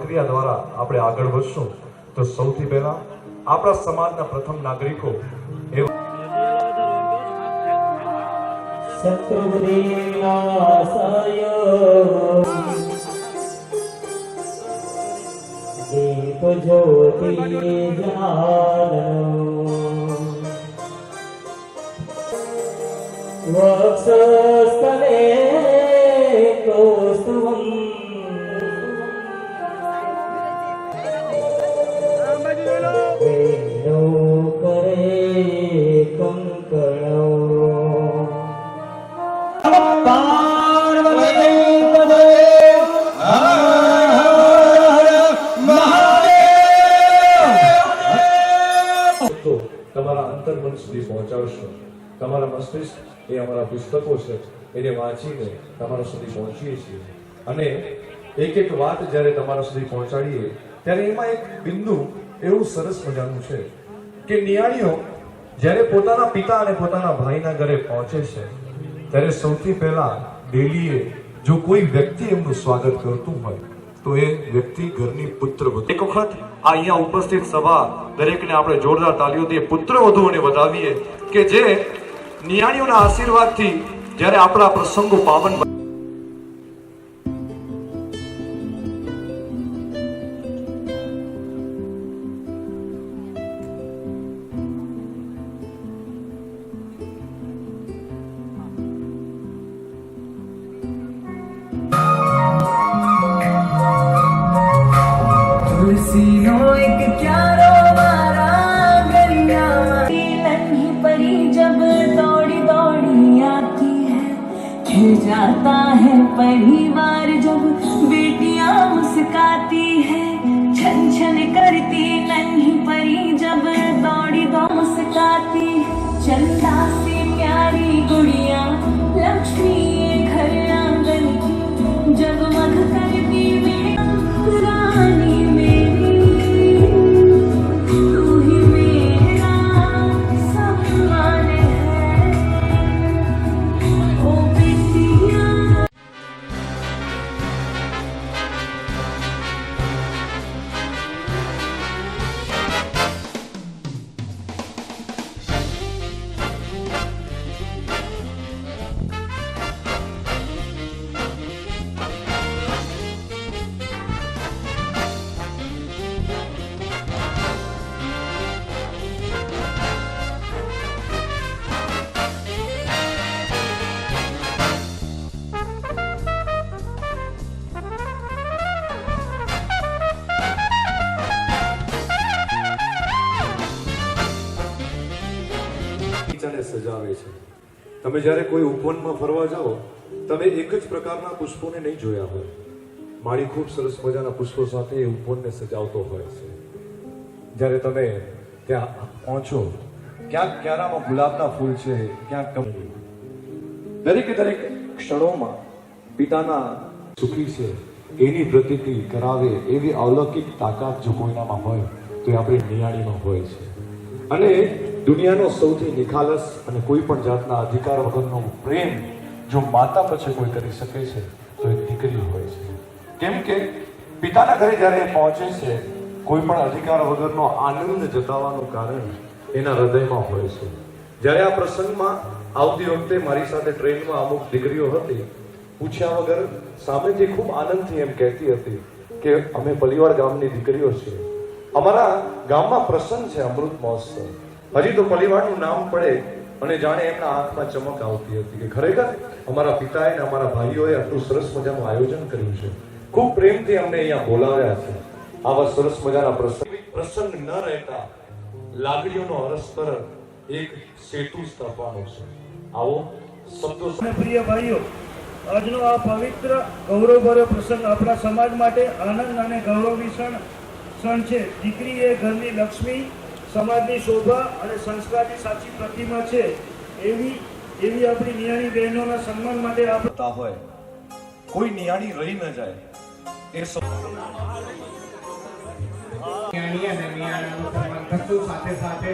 પ્રક્રિયા દ્વારા આપણે આગળ વધશું તો સૌથી પહેલા આપણા સમાજના પ્રથમ નાગરિકો દીપ જ્યોતિ જાનો વક્ષસ્થલે કૌસ્તુભં વેણો કરે કંકણો તમારા અંતર્મન સુધી પહોંચાડશો. તમારા મસ્તિષ્ક એ અમારા પુસ્તકો છે, એને વાંચીને તમારા સુધી પહોંચીએ છીએ અને એક એક વાત જ્યારે તમારા સુધી પહોંચાડીએ ત્યારે એમાં એક બિંદુ એવું સરસ મજાનું છે કે નિયાણીઓ જ્યારે પોતાના પિતા અને પોતાના ભાઈના ઘરે પહોંચે છે ત્યારે સૌથી પહેલા ડેલીએ જો કોઈ વ્યક્તિ એમનું સ્વાગત કરતું હોય તો એ વ્યક્તિ ઘરની પુત્રવધુ. એક વખત આ અહીંયા ઉપસ્થિત સભા દરેકને આપણે જોરદાર તાલીઓથી પુત્રવધુઓને વધાવીએ કે જે નિયાણીઓના આશીર્વાદથી જ્યારે આપણા પ્રસંગો પાવન तुलसीनो एक क्यारो मारा गरिया नन्ही परी जब दौड़ी दौड़ी आती है खिल जाता है परिवार जब बेटियां मुस्काती है छन छन करती नन्ही परी जब दौड़ी दौड़ मुस्काती चंदा से प्यारी गुड़िया लक्ष्मी घर आंगन की जगमग करती रानी સજાવે છે. તમે જ્યારે કોઈ ઉપવનમાં ફરવા જાઓ તમે એક જ પ્રકારના પુષ્પોને નહીં જોયા હોય. માળી ખૂબ સરસ મજાના પુષ્પો સાથે એ ઉપવનને સજાવતો હોય છે. જ્યારે તમે ત્યાં પહોંચો ક્યાંક ક્યારામાં ગુલાબના ફૂલ છે, ક્યાંક દરેકે દરેક ક્ષણોમાં પિતાના સુખી છે એની પ્રતીતિ કરાવે એવી અલૌકિક તાકાત જો કોઈનામાં હોય તો એ આપણી નિયાણીમાં હોય છે. અને દુનિયાનો સૌથી નિખાલસ અને કોઈ પણ જાતના અધિકાર વગરનો પ્રેમ જો માતા પછી કોઈ કરી શકે છે તો એ દીકરી હોય છે. કેમ કે પિતાના ઘરે જ્યારે એ પહોંચે છે કોઈ પણ અધિકાર વગરનો આનંદ જતાવવાનું કારણ એના હૃદયમાં હોય છે. જ્યારે આ પ્રસંગમાં આવતી વખતે મારી સાથે ટ્રેનમાં અમુક દીકરીઓ હતી, પૂછ્યા વગર સામેથી ખૂબ આનંદથી એમ કહેતી હતી કે અમે પલીવાડ ગામની દીકરીઓ છીએ, અમારા ગામમાં પ્રસંગ છે અમૃત મહોત્સવ. હજી તો પલીવાડનું નામ પડે અને જાણે એમના આંખમાં ચમક આવતી હતી કે ખરેખર અમારા પિતાએ અને અમારા ભાઈઓએ આટલું સરસ મજાનું આયોજન કર્યું છે, ખૂબ પ્રેમથી અમને અહીંયા બોલાવ્યા છે. આવા સરસ મજાના પ્રસંગ ન રહેતા લાગણીઓનો પરસ્પર એક સેતુ સ્થાપવાનો છે. આવો શબ્દો. પ્રિય ભાઈઓ, આજનો આ પવિત્ર ગૌરવભર્યો પ્રસંગ આપણા સમાજ માટે આનંદ અને ગૌરવની ક્ષણ છે. દીકરી એ ઘરની લક્ષ્મી, સમાજની શોભા અને સંસ્કારની સાચી પ્રતિમા છે. એવી આપણી નિયાણી બહેનોના સન્માન માટે આપણે હોય કોઈ નિયાણી રહી ન જાય એ નિયાણી અને નિયાણાનું સન્માન થતું સાથે સાથે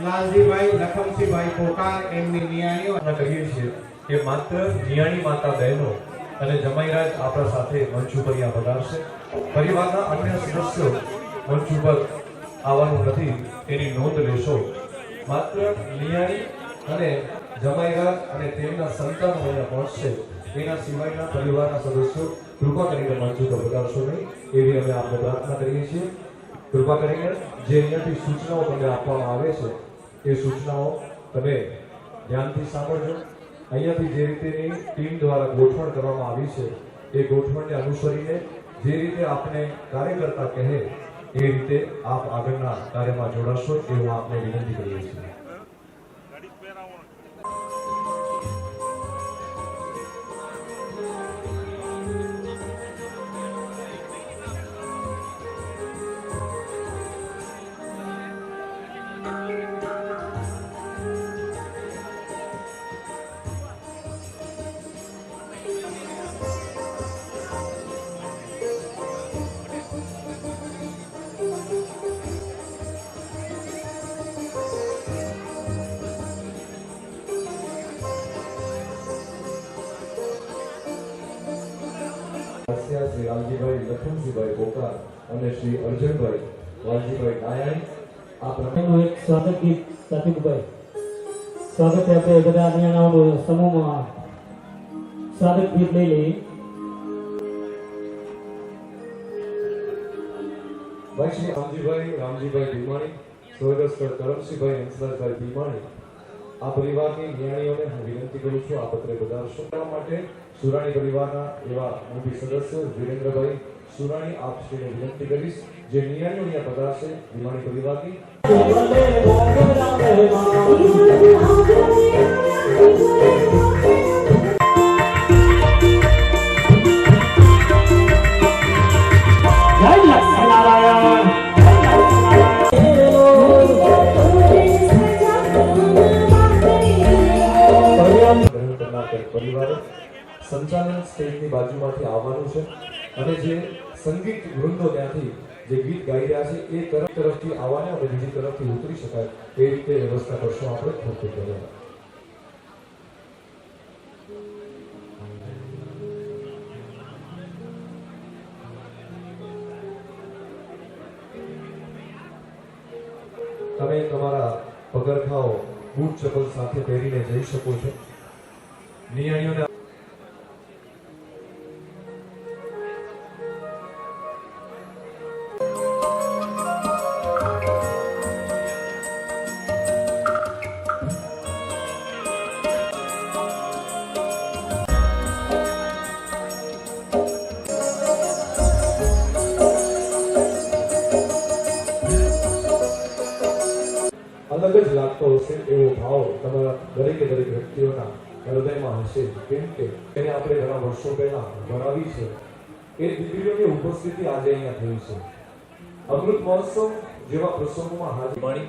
લાલજીભાઈ લખમસિંહભાઈ પોકાર એમની નિયાણીઓ કહીએ છીએ કે માત્ર નિયાણી માતા બહેનો અને જમાઈરાજ આપણા સાથે મંચ ઉપર અહીંયા પધારશે. પરિવારના અન્ય સદસ્યો મંચ ઉપર આવવાનું નથી એની નોંધ લેશો. માત્ર નિયાણી અને જમાઈરાજ અને તેમના સંતાનો અહીંયા પહોંચશે. એના સિવાયના પરિવારના સદસ્યો કૃપા કરીને મંચ ઉપર પધારશો નહીં એવી અમે આપને પ્રાર્થના કરીએ છીએ. કૃપા કરીને જે અહીંયાથી સૂચનાઓ તમને આપવામાં આવે છે એ સૂચનાઓ તમે ધ્યાનથી સાંભળજો. અહીંયાથી જે રીતેની ટીમ દ્વારા ગોઠવણ કરવામાં આવી છે એ ગોઠવણને અનુસરીને જે રીતે આપને કાર્યકર્તા કહે એ રીતે આપ આગળના કાર્યમાં જોડાશો એવું આપને વિનંતી કરીએ છીએ. શ્રી રામજીભાઈ લખનજીભાઈ બોકાર અને શ્રી અર્જુનભાઈ વાલજીભાઈ નાયાણી આ એનું એક સ્વાગત ગીત સાતિકભાઈ સ્વાગત છે. આપણે બધા નિયાણાઓનો સમૂહમાં સ્વાગત ગીત લઈ લઈએ. ભાઈ શ્રી રામજીભાઈ ભીમાણી, સ્વર્ગસ્થ કરમસિંહભાઈ હંસરાજભાઈ ભીમાણી આ પરિવારની નિયાણીઓને હું વિનંતી કરું છું આ પત્રે પધારશો. કરવા માટે સુરાણી પરિવારના એવા મોટી સદસ્ય વિરેન્દ્રભાઈ સુરાણી આપશ્રીને વિનંતી કરીશ જે નિયાણીઓ અહીંયા પધારશે ભીમાણી પરિવારની. પરિવારે સંચાલન સ્ટેજની બાજુમાંથી આવવાનું છે અને જે સંગીત વૃંદો ત્યાંથી જે ગીત ગાઈ રહ્યા છે એ તરફથી આવવાને અને બીજી તરફથી ઉતરી શકાય એ રીતે વ્યવસ્થા કરશો આપણે ખૂબ ખૂબ ધન્યવાદ. તમે તમારા પગરખાઓ બૂટ ચપ્પલ સાથે પહેરીને જઈ શકો છો. નિયાણીઓને અલગ જ લાગતો હશે એવો ભાવ તમારા દરેકે દરેક વ્યક્તિઓના હૃદયમાં હશે. કેમ કે એને આપણે ઘણા વર્ષો પહેલા ભણાવી છે એ દીકરીઓની ઉપસ્થિતિ આજે અહીંયા થઈ છે. અમૃત મહોત્સવ જેવા પ્રસંગોમાં હાજર માણી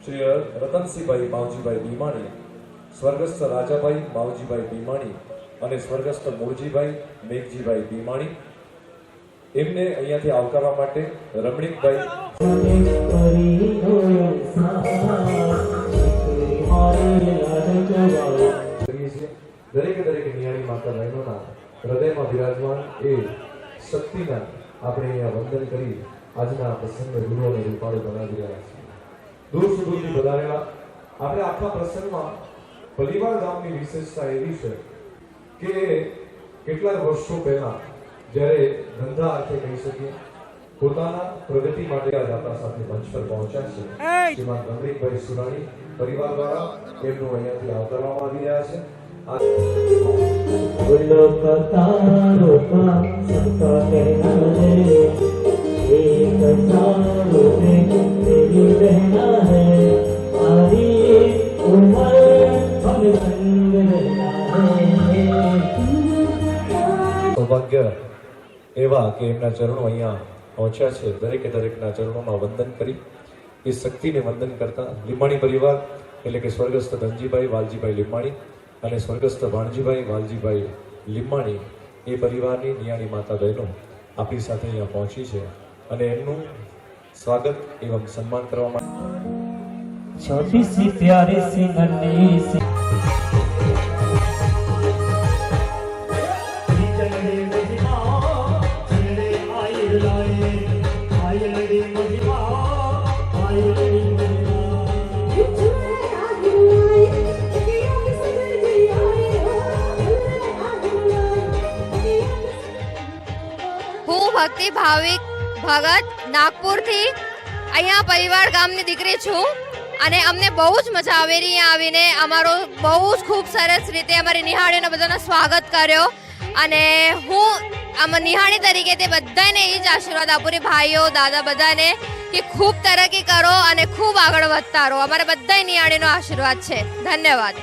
શ્રી રતનસિંહભાઈ માવજીભાઈ ભીમાણી, સ્વર્ગસ્થ રાજાભાઈ માવજીભાઈ ભીમાણી અને સ્વર્ગસ્થ મૂળજીભાઈ મેઘજીભાઈ ભીમાણી એમને અહીંયાથી આવકારવા માટે રમણીકભાઈ દરેકે દરેક નિયાણી માતા બહેનોના હૃદયમાં વિરાજમાન એ શક્તિના આપણે અહીંયા વંદન કરી આજના પ્રસંગને ગુરુઓને રૂપાળો બનાવી રહ્યા છીએ. દૂર સુદૂરથી પધારેલા આપણે આખા પ્રસંગમાં પલીવાડ ગામની વિશેષતા એવી છે કે કેટલાક વર્ષો પહેલા જ્યારે ધંધા અર્થે કહી શકીએ પોતાના પ્રગતિ માટે આપણા સાથે મંચ પર પહોંચ્યા છે શ્રીમાન રમણીકભાઈ સુરાણી પરિવાર દ્વારા એમનું અહીંયાથી આવકારવામાં આવી રહ્યા છે. સૌભાગ્ય એવા કે એમના ચરણો અહીંયા પહોંચ્યા છે. દરેકે દરેકના ચરણોમાં વંદન કરી એ શક્તિને વંદન કરતા લીંબાણી પરિવાર એટલે કે સ્વર્ગસ્થ ધનજીભાઈ વાલજીભાઈ લીંબાણી અને સ્વર્ગસ્થ ભાણજીભાઈ વાલજીભાઈ લીંબાણી એ પરિવારની નિયાણી માતા બહેનો આપણી સાથે અહીંયા પહોંચી છે અને એમનું સ્વાગત એવં સન્માન કરવામાં छोटी सी प्यारी सी नन्ही सी ભક્તિ ભાવિક ભગત નાગપુરથી અહીંયા પરિવાર ગામની દીકરી છું અને અમને બહુ જ મજા આવી રહી અહીંયા આવીને. અમારો બહુ જ ખૂબ સરસ રીતે અમારી નિહાળીઓને બધાનો સ્વાગત કર્યો અને હું આમાં નિહાળી તરીકે તે બધાને એ જ આશીર્વાદ આપું છું, ભાઈઓ દાદા બધાને, કે ખૂબ તરક્કી કરો અને ખૂબ આગળ વધતા રહો. અમારા બધા નિહાળીનો આશીર્વાદ છે. ધન્યવાદ.